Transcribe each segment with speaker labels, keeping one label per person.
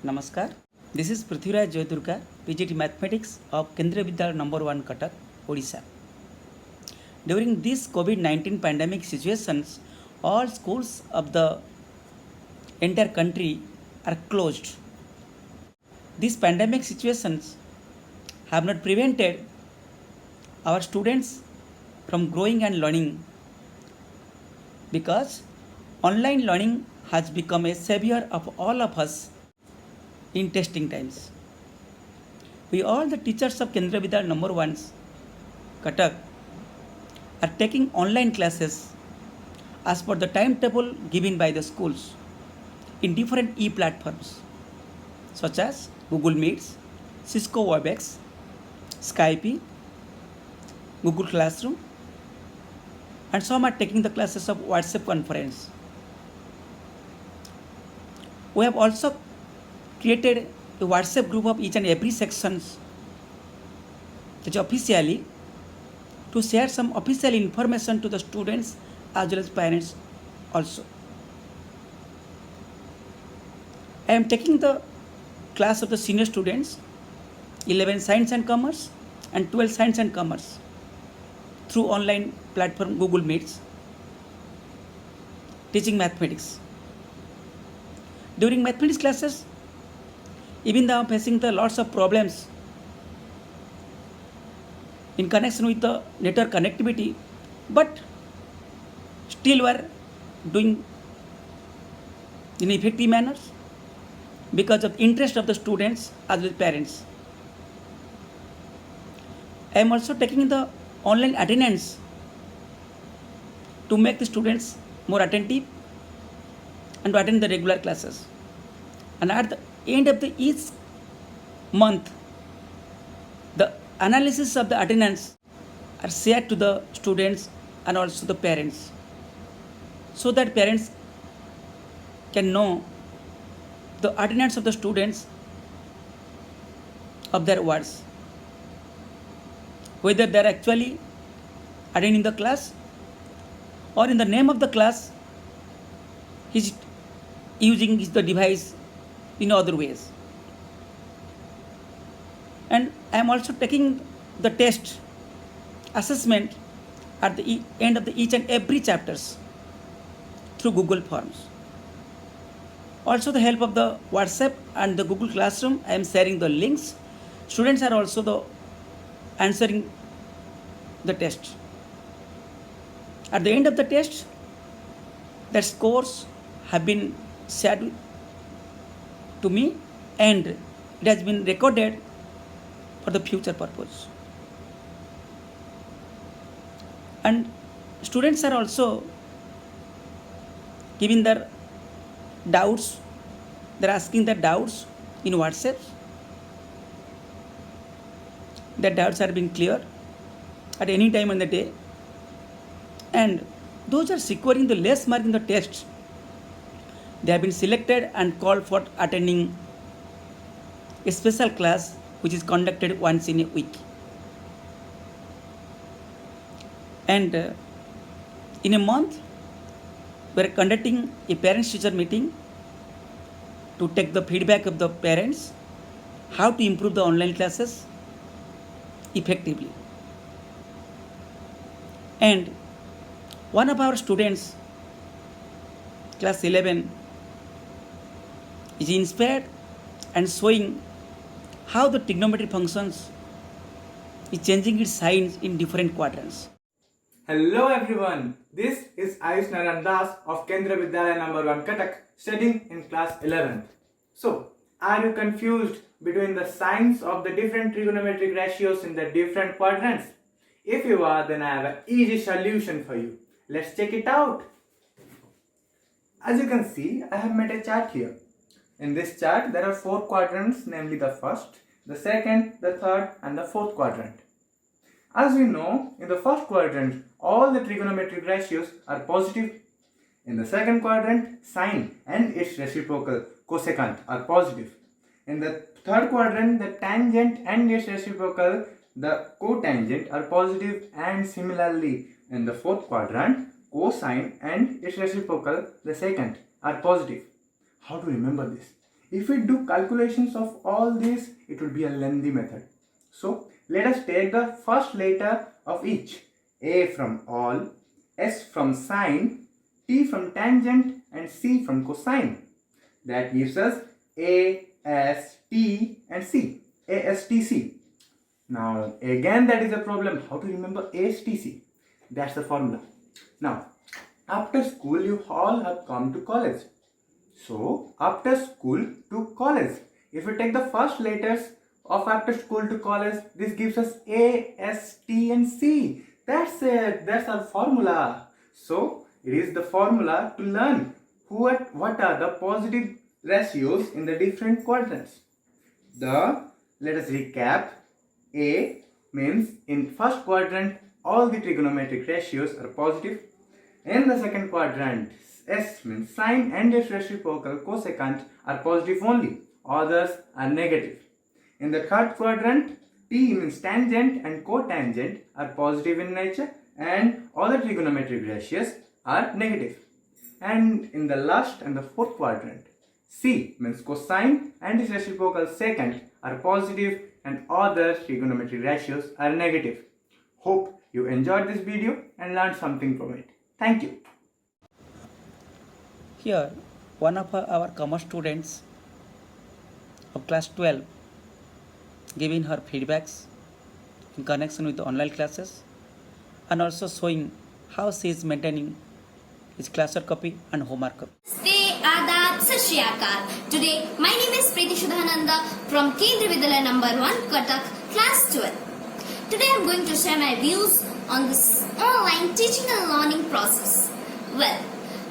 Speaker 1: Namaskar. This is Prithviraj Jayadurga, PGT Mathematics of Kendriya Vidyalaya number 1 Cuttack, Odisha. During this COVID-19 pandemic situations, all schools of the entire country are closed. These pandemic situations have not prevented our students from growing and learning because online learning has become a savior of all of us in testing times. We all the teachers of Kendriya Vidyalaya number 1 Cuttack are taking online classes as per the timetable given by the schools in different e-platforms such as Google Meets, Cisco Webex, Skype, Google Classroom, and some are taking the classes of WhatsApp conference. We have also created a WhatsApp group of each and every sections which officially to share some official information to the students as well as parents also. I am taking the class of the senior students 11 Science and Commerce and 12 Science and Commerce through online platform Google Meets teaching mathematics. During mathematics classes, even though I am facing the lots of problems in connection with the network connectivity, but still we are doing in effective manners because of interest of the students as well as parents. I am also taking the online attendance to make the students more attentive and to attend the regular classes. And at the end of the each month, the analysis of the attendance are shared to the students and also the parents so that parents can know the attendance of the students of their wards, whether they are actually attending the class or in the name of the class he is using the device in other ways. And I am also taking the test assessment at the end of the each and every chapters through Google Forms. Also the help of the WhatsApp and the Google Classroom, I am sharing the links. Students are also the answering the test. At the end of the test, the scores have been shared to me and it has been recorded for the future purpose. And students are also giving their doubts, they're asking their doubts in WhatsApp. Their doubts are being clear at any time in the day. And those are securing the less mark in the test, they have been selected and called for attending a special class which is conducted once in a week. And in a month, we are conducting a parents-teacher meeting to take the feedback of the parents, how to improve the online classes effectively. And one of our students, class 11, is inspired and showing how the trigonometry functions is changing its signs in different quadrants.
Speaker 2: Hello everyone, this is Ayush Naran Das of Kendriya Vidyalaya number 1 Cuttack, studying in class 11th. So, are you confused between the signs of the different trigonometric ratios in the different quadrants? If you are, then I have an easy solution for you. Let's check it out. As you can see, I have made a chart here. In this chart, there are 4 quadrants, namely the first, the second, the third and the fourth quadrant. As we know, in the first quadrant, all the trigonometric ratios are positive. In the second quadrant, sine and its reciprocal cosecant are positive. In the third quadrant, the tangent and its reciprocal, the cotangent, are positive, and similarly in the fourth quadrant, cosine and its reciprocal, the secant, are positive. How to remember this? If we do calculations of all these, it will be a lengthy method. So let us take the first letter of each. A from all, S from sine, T from tangent, and C from cosine. That gives us A, S, T and C. A, S, T, C. Now again that is a problem. How to remember A, S, T, C? That's the formula. Now after school you all have come to college. So after school to college, if we take the first letters of after school to college, this gives us A, S, T and C. That's it. That's our formula. So it is the formula to learn what are the positive ratios in the different quadrants. Let us recap. A means in first quadrant all the trigonometric ratios are positive. In the second quadrant, S means sine and its reciprocal cosecant are positive only, others are negative. In the third quadrant, T means tangent and cotangent are positive in nature and other trigonometric ratios are negative. And in the last and the fourth quadrant, C means cosine and its reciprocal secant are positive and other trigonometric ratios are negative. Hope you enjoyed this video and learned something from it. Thank you.
Speaker 1: Here, one of our commerce students of class 12 giving her feedbacks in connection with the online classes and also showing how she is maintaining his classwork copy and homework copy.
Speaker 3: Namaste, Adab, Sat Shri Akal. Today, my name is Preeti Shudhananda from Kendriya Vidyalaya number 1, Cuttack, class 12. Today, I am going to share my views on this online teaching and learning process. Well,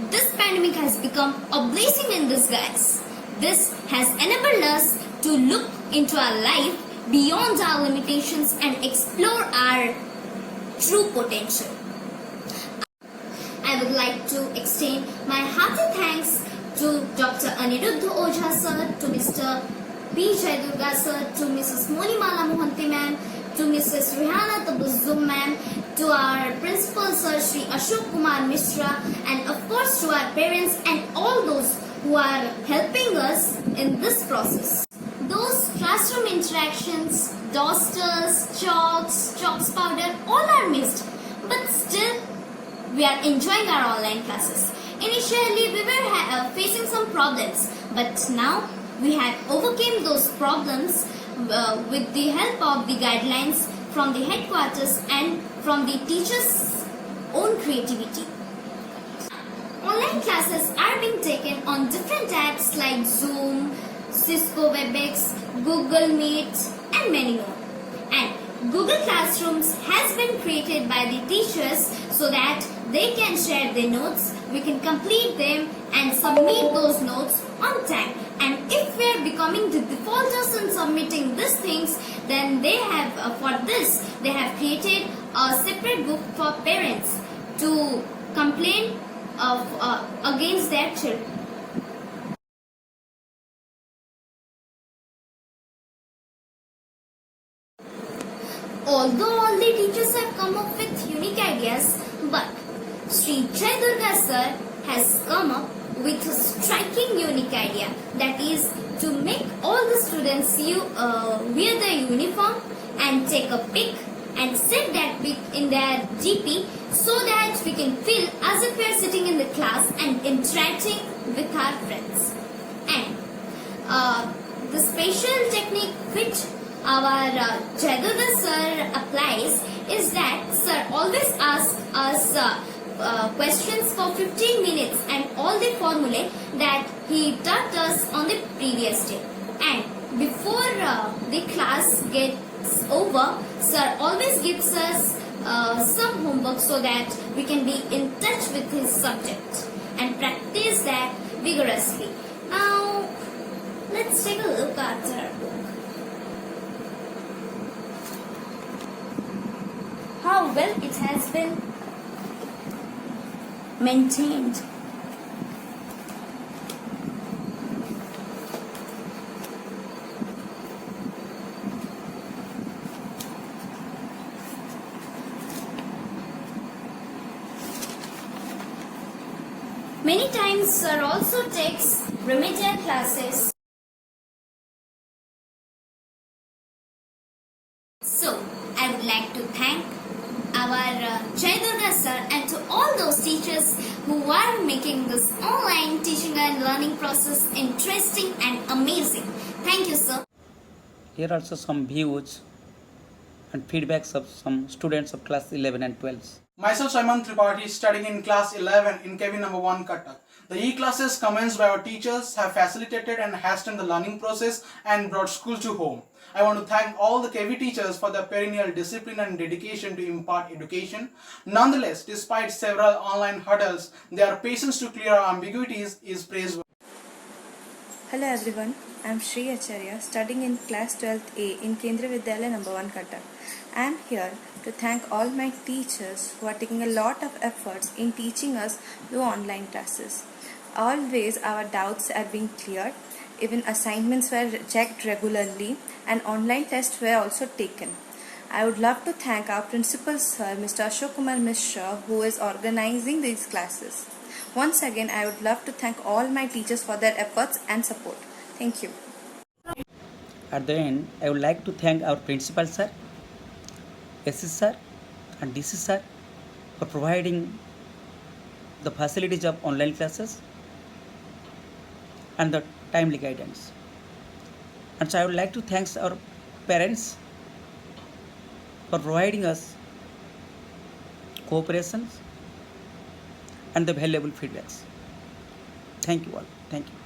Speaker 3: this pandemic has become a blessing in disguise. This has enabled us to look into our life beyond our limitations and explore our true potential. I would like to extend my hearty thanks to Dr. Aniruddha Ojha sir, to Mr. P. Jaidurga sir, to Mrs. Monimala Mohanty ma'am, to Mrs. Rihanna Tabuzzum ma'am, to our principal sir Shri Ashok Kumar Mishra, and of course to our parents and all those who are helping us in this process. Those classroom interactions, dusters, chalks powder, all are missed, but still we are enjoying our online classes. Initially, we were facing some problems, but now we have overcome those problems with the help of the guidelines from the headquarters and from the teachers' own creativity. Online classes are being taken on different apps like Zoom, Cisco WebEx, Google Meet, and many more. And Google Classrooms has been created by the teachers so that they can share their notes, we can complete them and submit those notes on time. And if we are becoming the defaulters in submitting these things, then they have, for this, they have created a separate group for parents to complain against their children. Although all the teachers have come up with unique ideas, but Sri Jaidurga sir has come up with a striking unique idea, that is to make all the students wear their uniform and take a pic and set that pic in their DP so that we can feel as if we are sitting in the class and interacting with our friends. And the special technique which our Jaidurga sir applies is that sir always asks us questions for 15 minutes and all the formulae that he taught us on the previous day. And before the class gets over, sir always gives us some homework so that we can be in touch with his subject and practice that vigorously. Now, let's take a look at our book. How well it has been maintained. Many times sir also takes remedial classes are making this online teaching and learning process interesting and amazing. Thank you, sir.
Speaker 1: Here are also some views and feedbacks of some students of class 11 and 12.
Speaker 4: Myself, Simon Tripathi, studying in class 11 in KV number 1 Cuttack. The e-classes commenced by our teachers have facilitated and hastened the learning process and brought school to home. I want to thank all the KV teachers for their perennial discipline and dedication to impart education. Nonetheless, despite several online hurdles, their patience to clear ambiguities is praiseworthy.
Speaker 5: Hello everyone, I am Shri Acharya studying in class 12th A in Kendra Vidyalaya number 1 Cuttack. I am here to thank all my teachers who are taking a lot of efforts in teaching us through online classes. Always our doubts are being cleared, even assignments were checked regularly and online tests were also taken. I would love to thank our principal sir, Mr. Ashok Kumar Mishra, who is organizing these classes. Once again, I would love to thank all my teachers for their efforts and support. Thank you.
Speaker 1: At the end, I would like to thank our principal sir, SC sir and DC sir for providing the facilities of online classes and the timely guidance. And so I would like to thank our parents for providing us cooperation and the valuable feedbacks. Thank you all. Thank you.